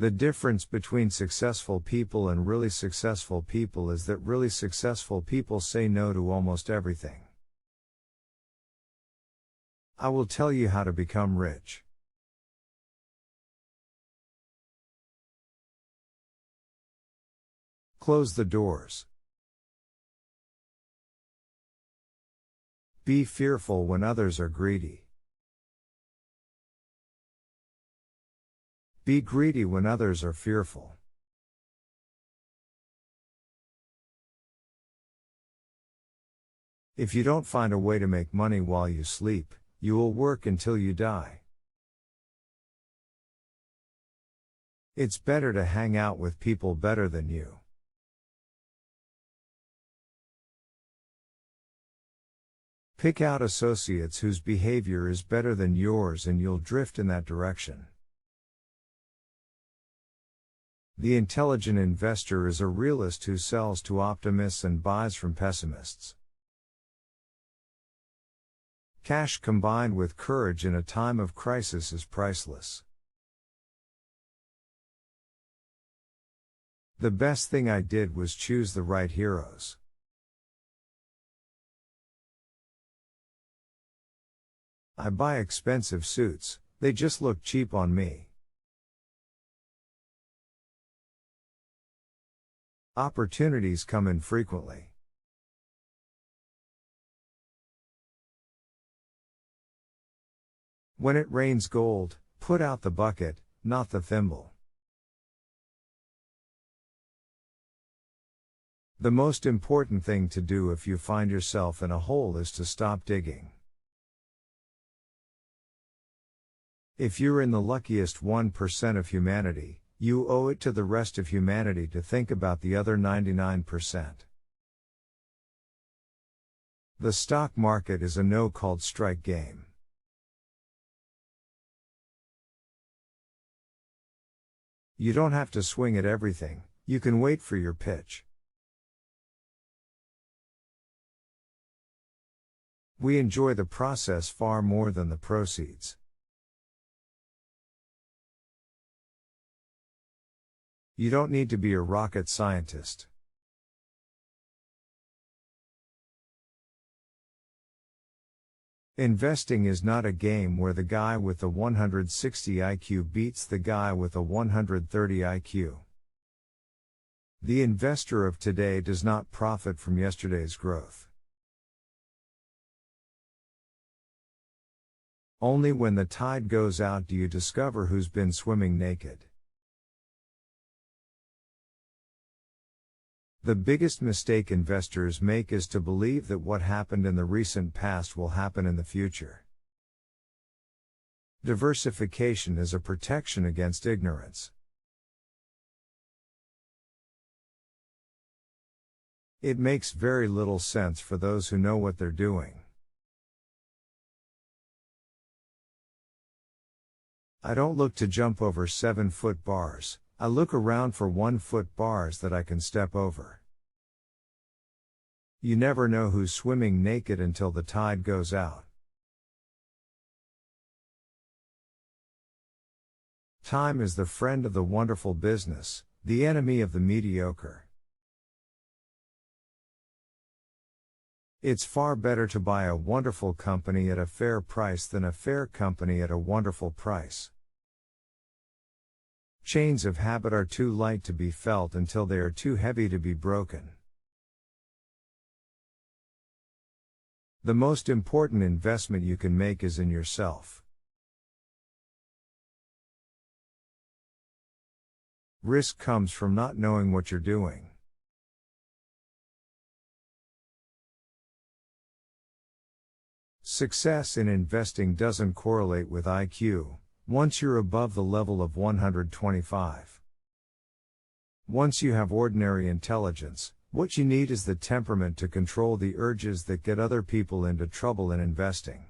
The difference between successful people and really successful people is that really successful people say no to almost everything. I will tell you how to become rich. Close the doors. Be fearful when others are greedy. Be greedy when others are fearful. If you don't find a way to make money while you sleep, you will work until you die. It's better to hang out with people better than you. Pick out associates whose behavior is better than yours and you'll drift in that direction. The intelligent investor is a realist who sells to optimists and buys from pessimists. Cash combined with courage in a time of crisis is priceless. The best thing I did was choose the right heroes. I buy expensive suits, they just look cheap on me. Opportunities come infrequently. When it rains gold, put out the bucket, not the thimble. The most important thing to do if you find yourself in a hole is to stop digging. If you're in the luckiest 1% of humanity, you owe it to the rest of humanity to think about the other 99%. The stock market is a no-called strike game. You don't have to swing at everything, you can wait for your pitch. We enjoy the process far more than the proceeds. You don't need to be a rocket scientist. Investing is not a game where the guy with the 160 IQ beats the guy with a 130 IQ. The investor of today does not profit from yesterday's growth. Only when the tide goes out do you discover who's been swimming naked. The biggest mistake investors make is to believe that what happened in the recent past will happen in the future. Diversification is a protection against ignorance. It makes very little sense for those who know what they're doing. I don't look to jump over 7-foot bars, I look around for 1-foot bars that I can step over. You never know who's swimming naked until the tide goes out. Time is the friend of the wonderful business, the enemy of the mediocre. It's far better to buy a wonderful company at a fair price than a fair company at a wonderful price. Chains of habit are too light to be felt until they are too heavy to be broken. The most important investment you can make is in yourself. Risk comes from not knowing what you're doing. Success in investing doesn't correlate with IQ, once you're above the level of 125. Once you have ordinary intelligence, what you need is the temperament to control the urges that get other people into trouble in investing.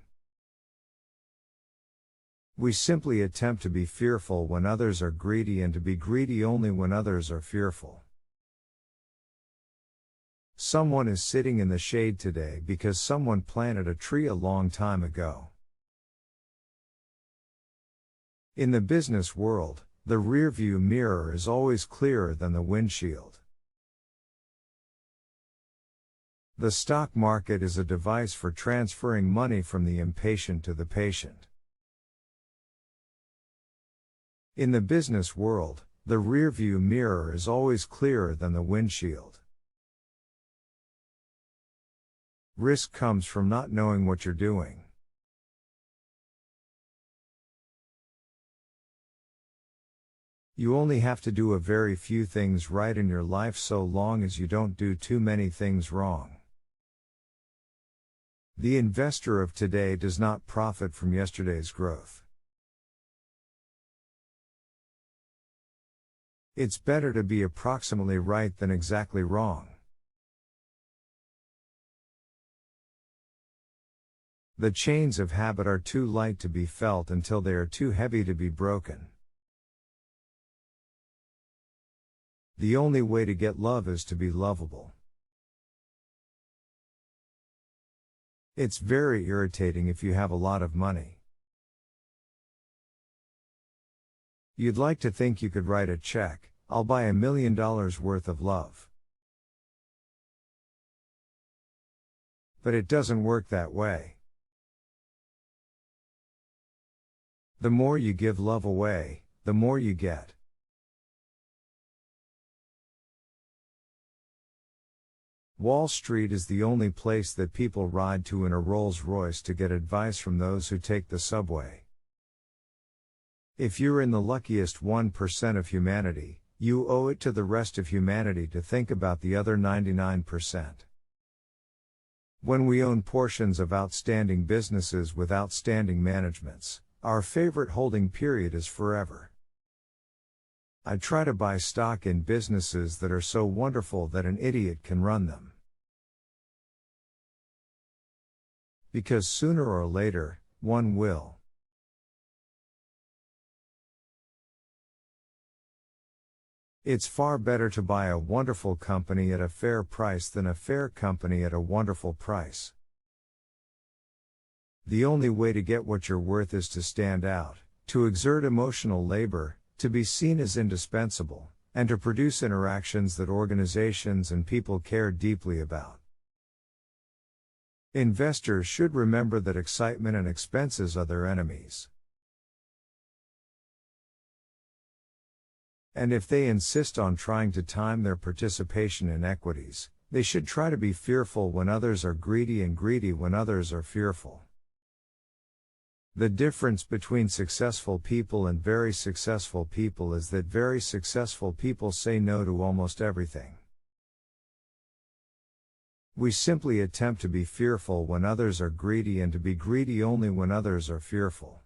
We simply attempt to be fearful when others are greedy and to be greedy only when others are fearful. Someone is sitting in the shade today because someone planted a tree a long time ago. In the business world, the rearview mirror is always clearer than the windshield. The stock market is a device for transferring money from the impatient to the patient. In the business world, the rearview mirror is always clearer than the windshield. Risk comes from not knowing what you're doing. You only have to do a very few things right in your life so long as you don't do too many things wrong. The investor of today does not profit from yesterday's growth. It's better to be approximately right than exactly wrong. The chains of habit are too light to be felt until they are too heavy to be broken. The only way to get love is to be lovable. It's very irritating if you have a lot of money. You'd like to think you could write a check, "I'll buy $1 million worth of love." But it doesn't work that way. The more you give love away, the more you get. Wall Street is the only place that people ride to in a Rolls-Royce to get advice from those who take the subway. If you're in the luckiest 1% of humanity, you owe it to the rest of humanity to think about the other 99%. When we own portions of outstanding businesses with outstanding managements, our favorite holding period is forever. I try to buy stock in businesses that are so wonderful that an idiot can run them. Because sooner or later, one will. It's far better to buy a wonderful company at a fair price than a fair company at a wonderful price. The only way to get what you're worth is to stand out, to exert emotional labor, to be seen as indispensable, and to produce interactions that organizations and people care deeply about. Investors should remember that excitement and expenses are their enemies. And if they insist on trying to time their participation in equities, they should try to be fearful when others are greedy and greedy when others are fearful. The difference between successful people and very successful people is that very successful people say no to almost everything. We simply attempt to be fearful when others are greedy and to be greedy only when others are fearful.